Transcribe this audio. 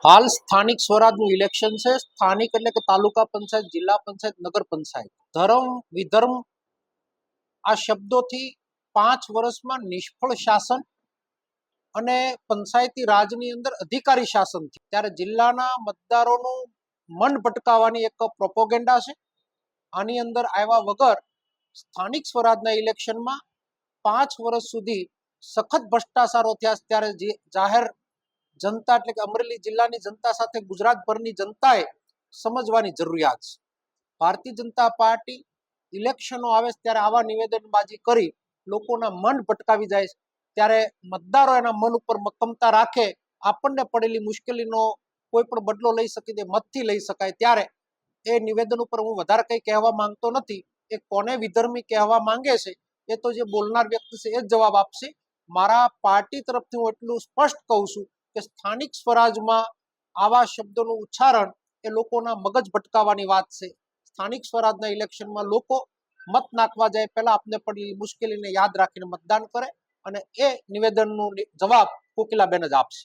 હાલ સ્થાનિક સ્વરાજનું ઇલેક્શન છે। સ્થાનિક એટલે કે તાલુકા પંચાયત, જિલ્લા પંચાયત, નગર પંચાયત। ધર્મ વિધર્મ આ શબ્દોથી 5 વર્ષમાં નિષ્ફળ શાસન અને પંચાયતી રાજની અંદર અધિકારી શાસન થયું, ત્યારે જિલ્લાના મતદારોનું મન ભટકાવવાની એક પ્રોપોગેન્ડા છે। આની અંદર આવ્યા વગર સ્થાનિક સ્વરાજના ઇલેક્શનમાં 5 વર્ષ સુધી સખત ભ્રષ્ટાચારો થયા, ત્યારે જાહેર જનતા એટલે કે અમરેલી જિલ્લાની જનતા સાથે ગુજરાતભરની જનતાએ સમજવાની જરૂરિયાત છે। ભારતીય જનતા પાર્ટી ઇલેક્શનો આવે ત્યારે આવા નિવેદનબાજી કરી લોકોના મન ભટકાવી જાય, ત્યારે મતદારો એના મન ઉપર મક્કમતા રાખે, આપણને પડેલી મુશ્કેલીનો કોઈ પણ બદલો લઈ શકે તે મતથી લઈ શકાય, ત્યારે એ નિવેદન ઉપર હું વધારે કંઈ કહેવા માંગતો નથી। એ કોને વિધર્મી કહેવા માંગે છે એ તો જે બોલનાર વ્યક્તિ છે એ જ જવાબ આપશે। મારા પાર્ટી તરફથી હું એટલું સ્પષ્ટ કહું છું કે સ્થાનિક સ્વરાજમાં આવા શબ્દોનું ઉચ્ચારણ એ લોકોના મગજ ભટકાવવાની વાત છે। સ્થાનિક સ્વરાજના ઇલેક્શનમાં લોકો મત નાખવા જાય પહેલા આપને પડેલી મુશ્કેલીને યાદ રાખીને મતદાન કરે, અને એ નિવેદનનો જવાબ કોકિલાબેન જ આપશે।